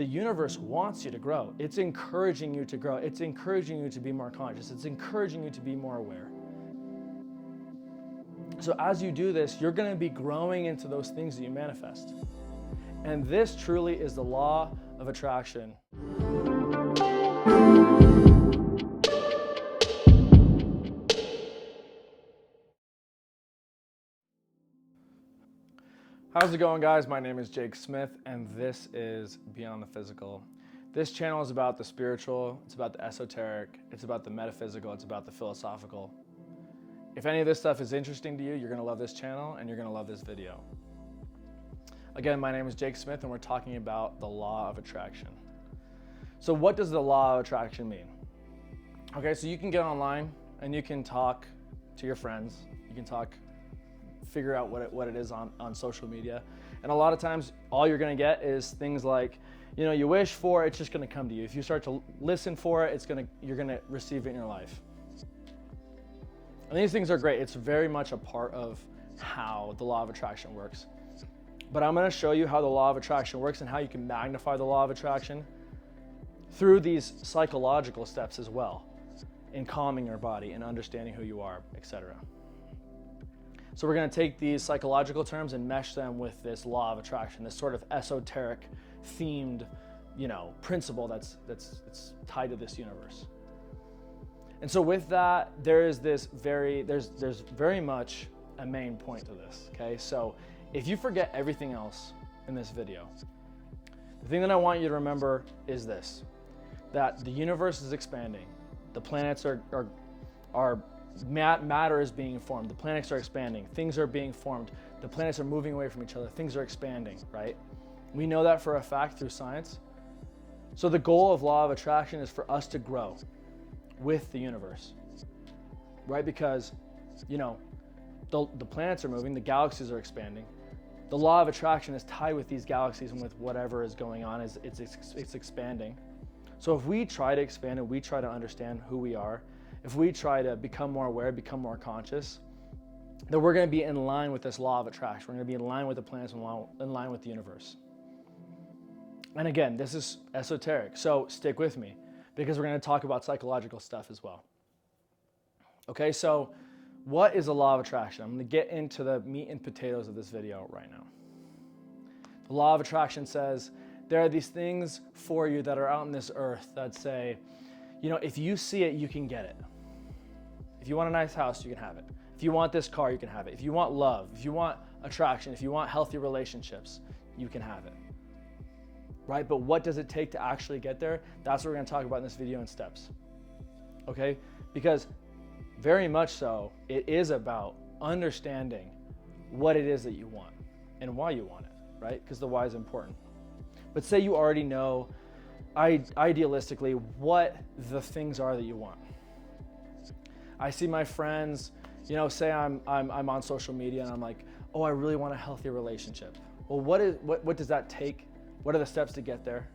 The universe wants you to grow. It's encouraging you to grow. It's encouraging you to be more conscious. It's encouraging you to be more aware. So as you do this, you're going to be growing into those things that you manifest. And this truly is the law of attraction. How's it going, guys? My name is Jake Smith, and this is Beyond the Physical. This channel is about the spiritual, it's about the esoteric, it's about the metaphysical, it's about the philosophical. If any of this stuff is interesting to you, you're gonna love this channel and you're gonna love this video. Again, my name is Jake Smith, and we're talking about the law of attraction. So what does the law of attraction mean? Okay, so you can get online and you can talk to your friends, you can figure out what it is on social media. And a lot of times, all you're gonna get is things like, you wish for, it's just gonna come to you. If you start to listen for it, you're gonna receive it in your life. And these things are great. It's very much a part of how the law of attraction works. But I'm gonna show you how the law of attraction works and how you can magnify the law of attraction through these psychological steps as well, in calming your body and understanding who you are, etc. So we're going to take these psychological terms and mesh them with this law of attraction, this sort of esoteric themed, principle that's tied to this universe. And so with that, there's very much a main point to this, okay? So if you forget everything else in this video, the thing that I want you to remember is this, that the universe is expanding. The planets matter is being formed. The planets are expanding. Things are being formed. The planets are moving away from each other. Things are expanding, right? We know that for a fact through science. So the goal of law of attraction is for us to grow with the universe, right? Because, the planets are moving, the galaxies are expanding. The law of attraction is tied with these galaxies and with whatever is going on. It's expanding. So if we try to expand and we try to understand who we are, if we try to become more aware, become more conscious, then we're going to be in line with this law of attraction. We're going to be in line with the planets, in line with the universe. And again, this is esoteric, so stick with me because we're going to talk about psychological stuff as well. Okay, so what is the law of attraction? I'm going to get into the meat and potatoes of this video right now. The law of attraction says there are these things for you that are out on this earth that say, if you see it, you can get it. If you want a nice house, you can have it. If you want this car, you can have it. If you want love, if you want attraction, if you want healthy relationships, you can have it. Right? But what does it take to actually get there? That's what we're going to talk about in this video in steps. Okay? Because very much so, it is about understanding what it is that you want and why you want it, right? Because the why is important. But say you already know idealistically what the things are that you want. I see my friends, say I'm on social media and I'm like, oh, I really want a healthy relationship. Well, what does that take? What are the steps to get there,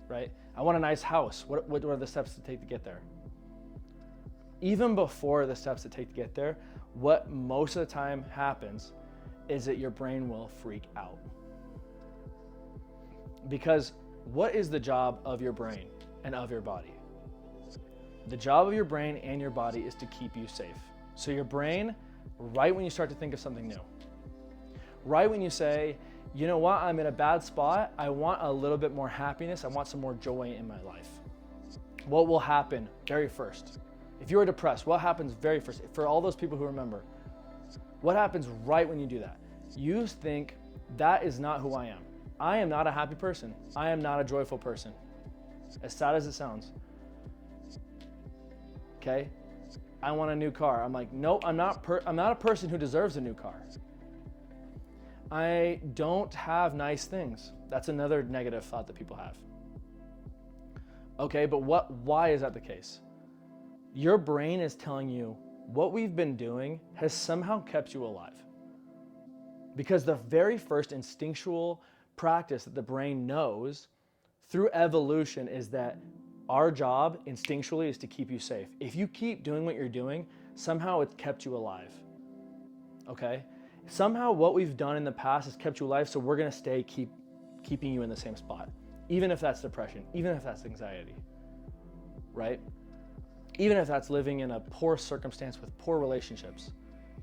right? I want a nice house. What are the steps to take to get there? Even before the steps to take to get there, what most of the time happens is that your brain will freak out. Because what is the job of your brain and of your body? The job of your brain and your body is to keep you safe. So your brain, right when you start to think of something new, right when you say, you know what, I'm in a bad spot, I want a little bit more happiness, I want some more joy in my life. What will happen very first? If you are depressed, what happens very first? For all those people who remember, what happens right when you do that? You think, that is not who I am. I am not a happy person. I am not a joyful person. As sad as it sounds. Okay? I want a new car. I'm like, nope, I'm not a person who deserves a new car. I don't have nice things. That's another negative thought that people have. Okay, but why is that the case? Your brain is telling you what we've been doing has somehow kept you alive. Because the very first instinctual practice that the brain knows through evolution is that our job instinctually is to keep you safe. If you keep doing what you're doing, somehow it's kept you alive. Okay? Somehow what we've done in the past has kept you alive, so we're gonna keeping you in the same spot. even if that's depression, even if that's anxiety, right? Even if that's living in a poor circumstance with poor relationships.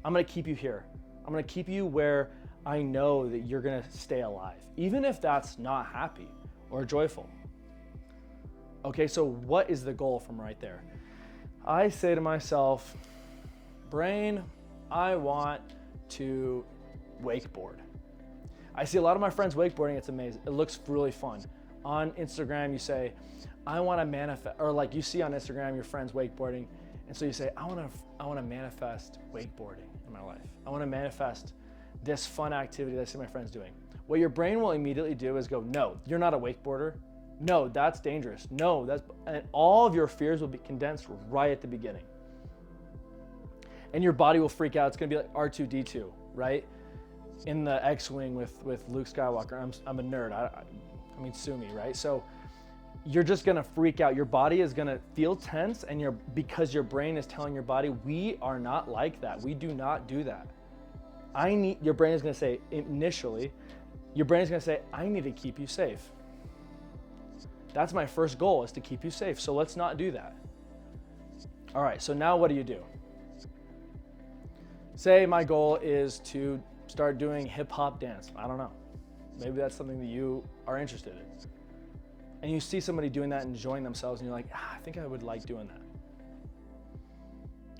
I'm gonna keep you here. I'm gonna keep you where I know that you're gonna stay alive, even if that's not happy or joyful. Okay, so what is the goal from right there? I say to myself, brain, I want to wakeboard. I see a lot of my friends wakeboarding, it's amazing. It looks really fun. On Instagram, you say, I want to manifest, or like you see on Instagram your friends wakeboarding, and so you say, I want to manifest wakeboarding in my life. I want to manifest this fun activity that I see my friends doing. What your brain will immediately do is go, no, you're not a wakeboarder. No, that's dangerous. No, and all of your fears will be condensed right at the beginning. And your body will freak out. It's going to be like R2-D2, right? In the X-Wing with Luke Skywalker. I'm a nerd. I mean, sue me, right? So you're just going to freak out. Your body is going to feel tense, and because your brain is telling your body, we are not like that. We do not do that. Your brain is going to say, initially, your brain is going to say, I need to keep you safe. That's my first goal, is to keep you safe. So let's not do that. All right, so now what do you do? Say my goal is to start doing hip hop dance. I don't know. Maybe that's something that you are interested in. And you see somebody doing that and enjoying themselves, and you're like, I think I would like doing that.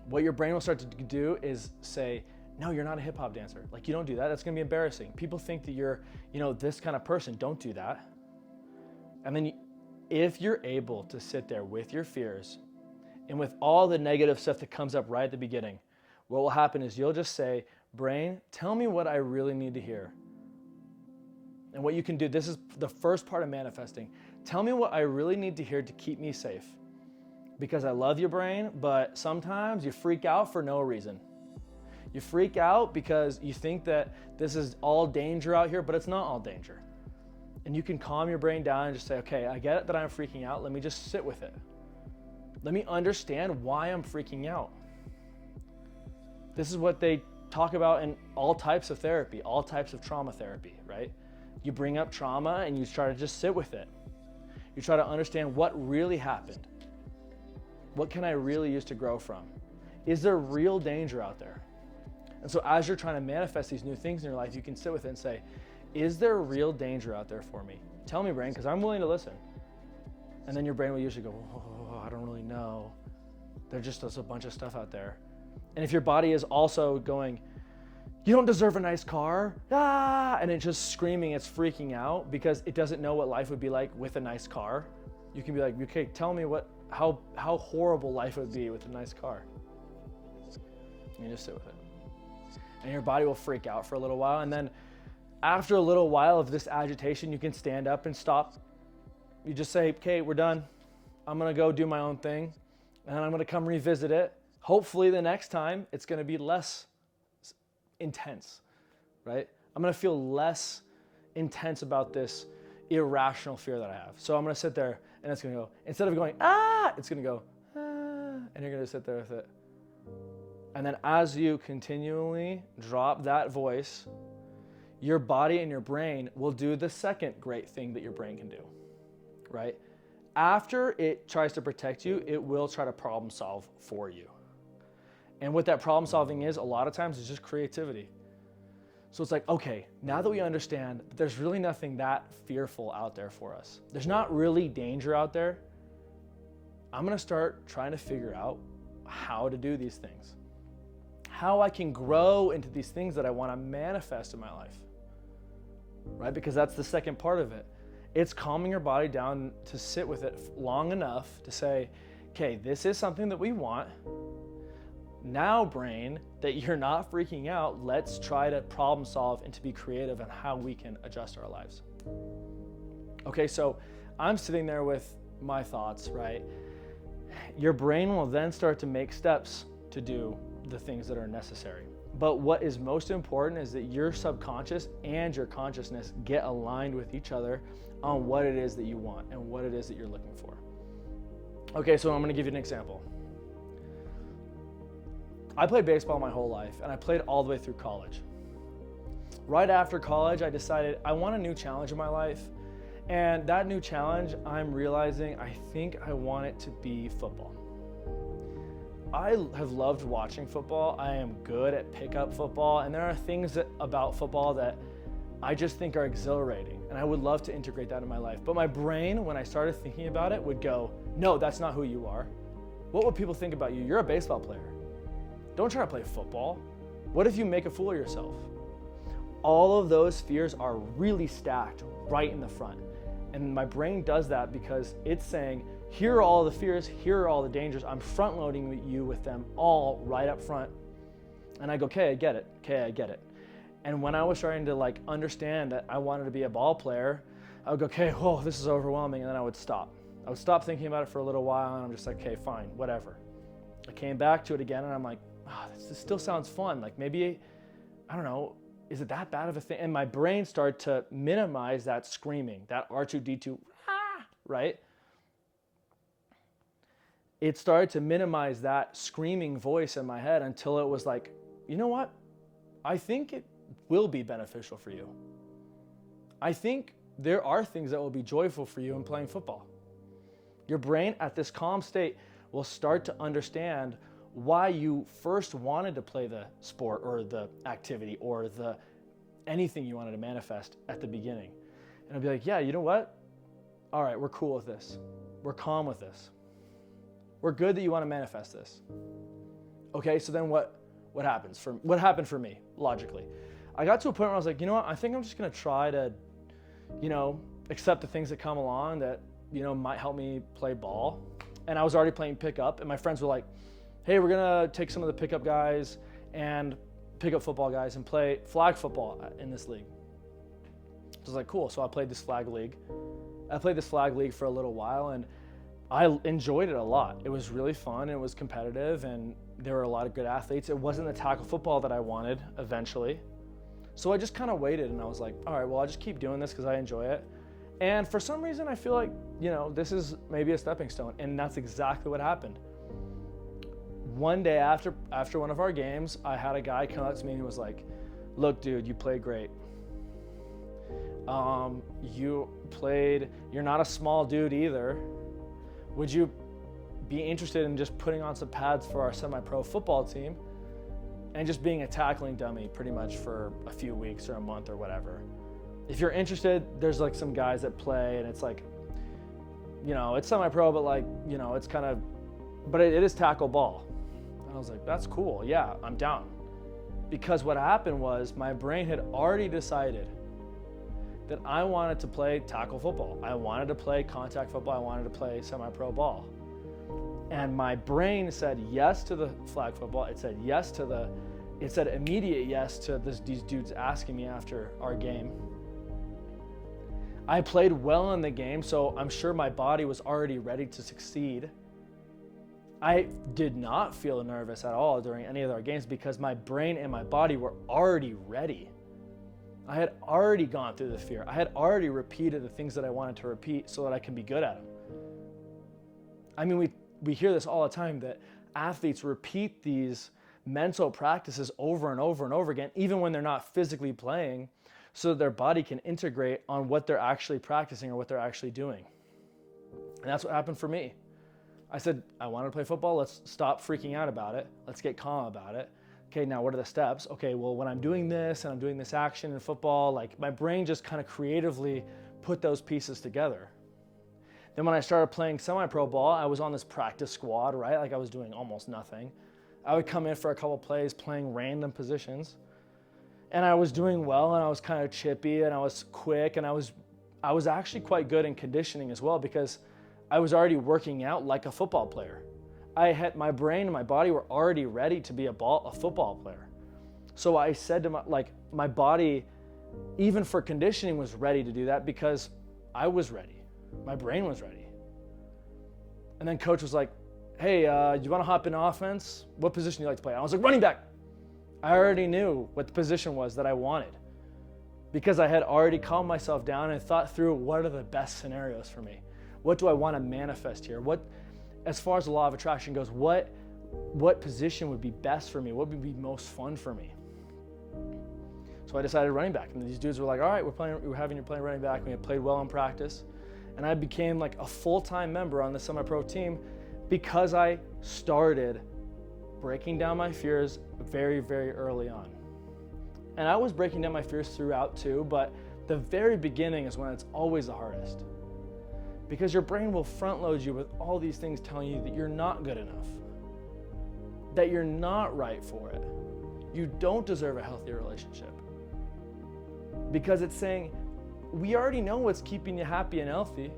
What your brain will start to do is say, no, you're not a hip hop dancer. Like, you don't do that. That's gonna be embarrassing. People think that you're, this kind of person. Don't do that. And then if you're able to sit there with your fears and with all the negative stuff that comes up right at the beginning, what will happen is you'll just say, brain, tell me what I really need to hear. And what you can do, this is the first part of manifesting. Tell me what I really need to hear to keep me safe. Because I love you, brain, but sometimes you freak out for no reason. You freak out because you think that this is all danger out here, but it's not all danger. And you can calm your brain down and just say, okay, I get it that I'm freaking out. Let me just sit with it. Let me understand why I'm freaking out. This is what they talk about in all types of therapy, all types of trauma therapy, right? You bring up trauma and you try to just sit with it. You try to understand what really happened. What can I really use to grow from? Is there real danger out there? And so as you're trying to manifest these new things in your life, you can sit with it and say, is there real danger out there for me? Tell me, brain, because I'm willing to listen. And then your brain will usually go, I don't really know. There's just a bunch of stuff out there. And if your body is also going, you don't deserve a nice car, and it's just screaming, it's freaking out because it doesn't know what life would be like with a nice car. You can be like, okay, tell me how horrible life would be with a nice car. And you just sit with it. And your body will freak out for a little while. And then after a little while of this agitation, you can stand up and stop. You just say, okay, we're done. I'm gonna go do my own thing. And I'm gonna come revisit it. Hopefully the next time it's gonna be less intense, right? I'm gonna feel less intense about this irrational fear that I have. So I'm gonna sit there and it's gonna go, instead of going, it's gonna go, and you're gonna sit there with it. And then as you continually drop that voice, your body and your brain will do the second great thing that your brain can do, right? After it tries to protect you, it will try to problem solve for you. And what that problem solving is, a lot of times, is just creativity. So it's like, okay, now that we understand that there's really nothing that fearful out there for us, there's not really danger out there, I'm gonna start trying to figure out how to do these things. How I can grow into these things that I wanna manifest in my life, right? Because that's the second part of it. It's calming your body down to sit with it long enough to say, okay, this is something that we want. Now, brain, that you're not freaking out, let's try to problem solve and to be creative on how we can adjust our lives. Okay, so I'm sitting there with my thoughts, right? Your brain will then start to make steps to do the things that are necessary. But what is most important is that your subconscious and your consciousness get aligned with each other on what it is that you want and what it is that you're looking for. Okay, so I'm gonna give you an example. I played baseball my whole life, and I played all the way through college. Right after college, I decided I want a new challenge in my life, And that new challenge, I'm realizing I think I want it to be football. I have loved watching football. I am good at pickup football, and there are things about football that I just think are exhilarating, and I would love to integrate that in my life. But my brain, when I started thinking about it, would go, no, that's not who you are. What would people think about you? You're a baseball player. Don't try to play football. What if you make a fool of yourself? All of those fears are really stacked right in the front. And my brain does that because it's saying, here are all the fears, here are all the dangers. I'm front loading you with them all right up front. And I go, okay, I get it. Okay, I get it. And when I was starting to like understand that I wanted to be a ball player, I would go, okay, whoa, this is overwhelming. And then I would stop. I would stop thinking about it for a little while, and I'm just like, okay, fine, whatever. I came back to it again, and I'm like, oh, this still sounds fun. Like maybe, I don't know, is it that bad of a thing? And my brain started to minimize that screaming, that R2-D2, right? It started to minimize that screaming voice in my head until it was like, you know what? I think it will be beneficial for you. I think there are things that will be joyful for you in playing football. Your brain at this calm state will start to understand why you first wanted to play the sport or the activity or the anything you wanted to manifest at the beginning. And I'll be like, yeah, you know what? All right, we're cool with this. We're calm with this. We're good that you want to manifest this. Okay, so then what happened for me, logically? I got to a point where I was like, you know what? I think I'm just going to try to, accept the things that come along that, might help me play ball. And I was already playing pickup, and my friends were like, hey, we're going to take some of the pickup guys and pickup football guys and play flag football in this league. So I was like, cool. So I played this flag league. I played this flag league for a little while, and I enjoyed it a lot. It was really fun. It was competitive, and there were a lot of good athletes. It wasn't the tackle football that I wanted eventually. So I just kind of waited, and I was like, all right, well, I'll just keep doing this because I enjoy it. And for some reason, I feel like, this is maybe a stepping stone. And that's exactly what happened. One day after one of our games, I had a guy come up to me and he was like, look, dude, you played great. You're not a small dude either. Would you be interested in just putting on some pads for our semi-pro football team and just being a tackling dummy pretty much for a few weeks or a month or whatever? If you're interested, there's like some guys that play, and it's like, it's semi-pro, but like, it's kind of, but it is tackle ball. And I was like, that's cool. Yeah, I'm down. Because what happened was my brain had already decided that I wanted to play tackle football. I wanted to play contact football. I wanted to play semi-pro ball. And my brain said yes to the flag football. It said immediate yes to these dudes asking me after our game. I played well in the game, so I'm sure my body was already ready to succeed. I did not feel nervous at all during any of our games because my brain and my body were already ready. I had already gone through the fear. I had already repeated the things that I wanted to repeat so that I can be good at them. I mean, we hear this all the time that athletes repeat these mental practices over and over and over again, even when they're not physically playing, so that their body can integrate on what they're actually practicing or what they're actually doing. And that's what happened for me. I said, I want to play football. Let's stop freaking out about it. Let's get calm about it. Okay, now what are the steps? Okay, well, when I'm doing this and I'm doing this action in football, like my brain just kind of creatively put those pieces together. Then when I started playing semi-pro ball, I was on this practice squad, right? Like I was doing almost nothing. I would come in for a couple plays playing random positions. And I was doing well, and I was kind of chippy, and I was quick, and I was actually quite good in conditioning as well because I was already working out like a football player. My brain and my body were already ready to be a football player. So I said to my body, even for conditioning, was ready to do that because I was ready. My brain was ready. And then coach was like, hey, you want to hop in offense? What position do you like to play? I was like, running back. I already knew what the position was that I wanted because I had already calmed myself down and thought through what are the best scenarios for me. What do I want to manifest here? As far as the law of attraction goes, what position would be best for me? What would be most fun for me? So So I decided running back. And these dudes were like, all right, we're having you playing running back. We had played well in practice. And I became like a full-time member on the semi-pro team because I started breaking down my fears very, very early on. And I was breaking down my fears throughout too, but the very beginning is when it's always the hardest. Because your brain will front load you with all these things telling you that you're not good enough, that you're not right for it. You don't deserve a healthy relationship. Because it's saying, we already know what's keeping you happy and healthy.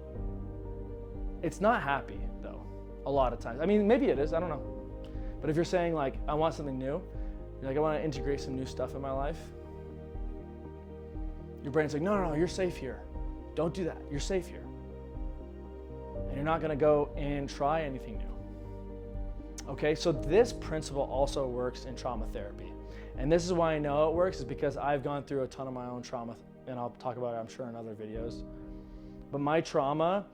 It's not happy though, a lot of times. I mean, maybe it is, I don't know. But if you're saying like, I want something new, you're like, I want to integrate some new stuff in my life. Your brain's like, no, you're safe here. Don't do that, you're safe here. And you're not gonna go and try anything new. Okay, so this principle also works in trauma therapy. And this is why I know it works, is because I've gone through a ton of my own trauma, and I'll talk about it, I'm sure, in other videos. But my trauma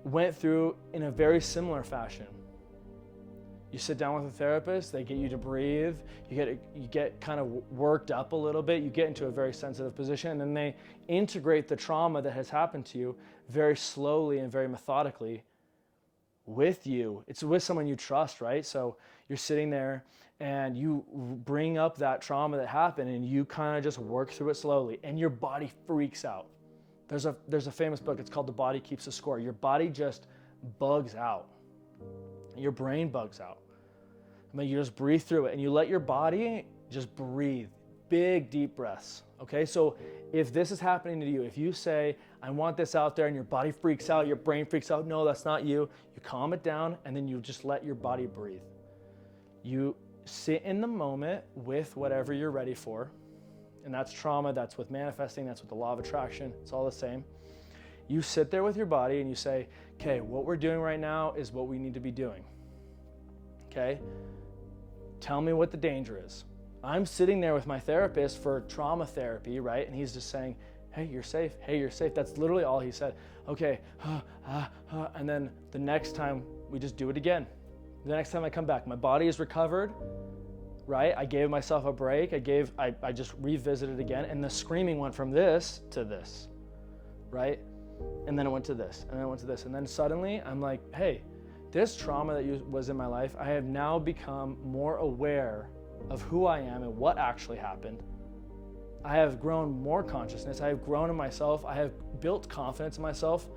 went through in a very similar fashion. You sit down with a therapist, they get you to breathe, you get kind of worked up a little bit, you get into a very sensitive position, and then they integrate the trauma that has happened to you very slowly and very methodically with you. It's with someone you trust, right? So you're sitting there and you bring up that trauma that happened and you kind of just work through it slowly and your body freaks out. There's a famous book, it's called The Body Keeps a Score. Your body just bugs out. Your brain bugs out. I mean, you just breathe through it and you let your body just breathe. Big, deep breaths. Okay, so if this is happening to you, if you say, I want this out there, and your body freaks out, your brain freaks out, no, that's not you, you calm it down and then you just let your body breathe. You sit in the moment with whatever you're ready for. And that's trauma, that's with manifesting, that's with the law of attraction, it's all the same. You sit there with your body and you say, okay, what we're doing right now is what we need to be doing. Okay? Tell me what the danger is. I'm sitting there with my therapist for trauma therapy, right? And he's just saying, hey, you're safe. Hey, you're safe. That's literally all he said. Okay, and then the next time we just do it again. The next time I come back, my body is recovered, right? I gave myself a break. I just revisited again, and the screaming went from this to this, right? And then it went to this, and then it went to this. And then suddenly I'm like, hey, this trauma that was in my life, I have now become more aware of who I am and what actually happened. I have grown more consciousness. I have grown in myself. I have built confidence in myself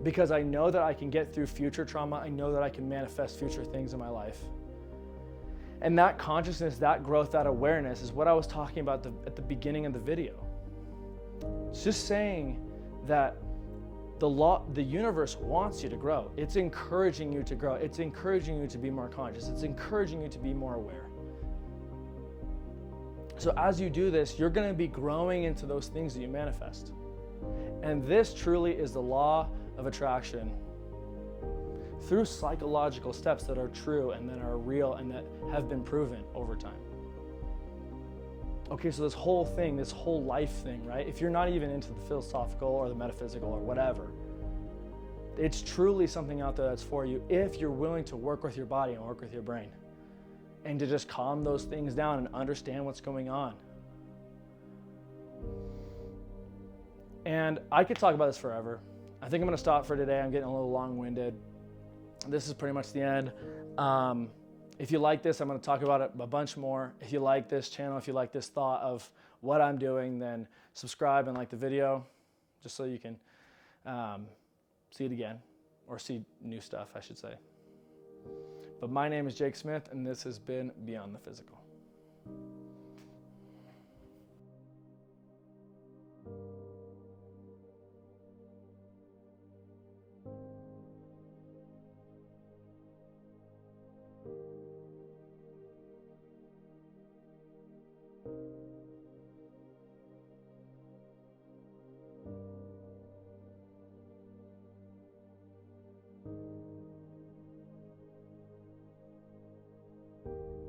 because I know that I can get through future trauma. I know that I can manifest future things in my life. And that consciousness, that growth, that awareness is what I was talking about at the beginning of the video. It's just saying that the universe wants you to grow. It's encouraging you to grow. It's encouraging you to be more conscious. It's encouraging you to be more aware. So as you do this, you're going to be growing into those things that you manifest. And this truly is the law of attraction through psychological steps that are true and that are real and that have been proven over time. Okay, so this whole thing, this whole life thing, right? If you're not even into the philosophical or the metaphysical or whatever, it's truly something out there that's for you if you're willing to work with your body and work with your brain and to just calm those things down and understand what's going on. And I could talk about this forever. I think I'm gonna stop for today. I'm getting a little long-winded. This is pretty much the end. If you like this, I'm going to talk about it a bunch more. If you like this channel, if you like this thought of what I'm doing, then subscribe and like the video just so you can see it again, or see new stuff, I should say. But my name is Jake Smith, and this has been Beyond the Physical.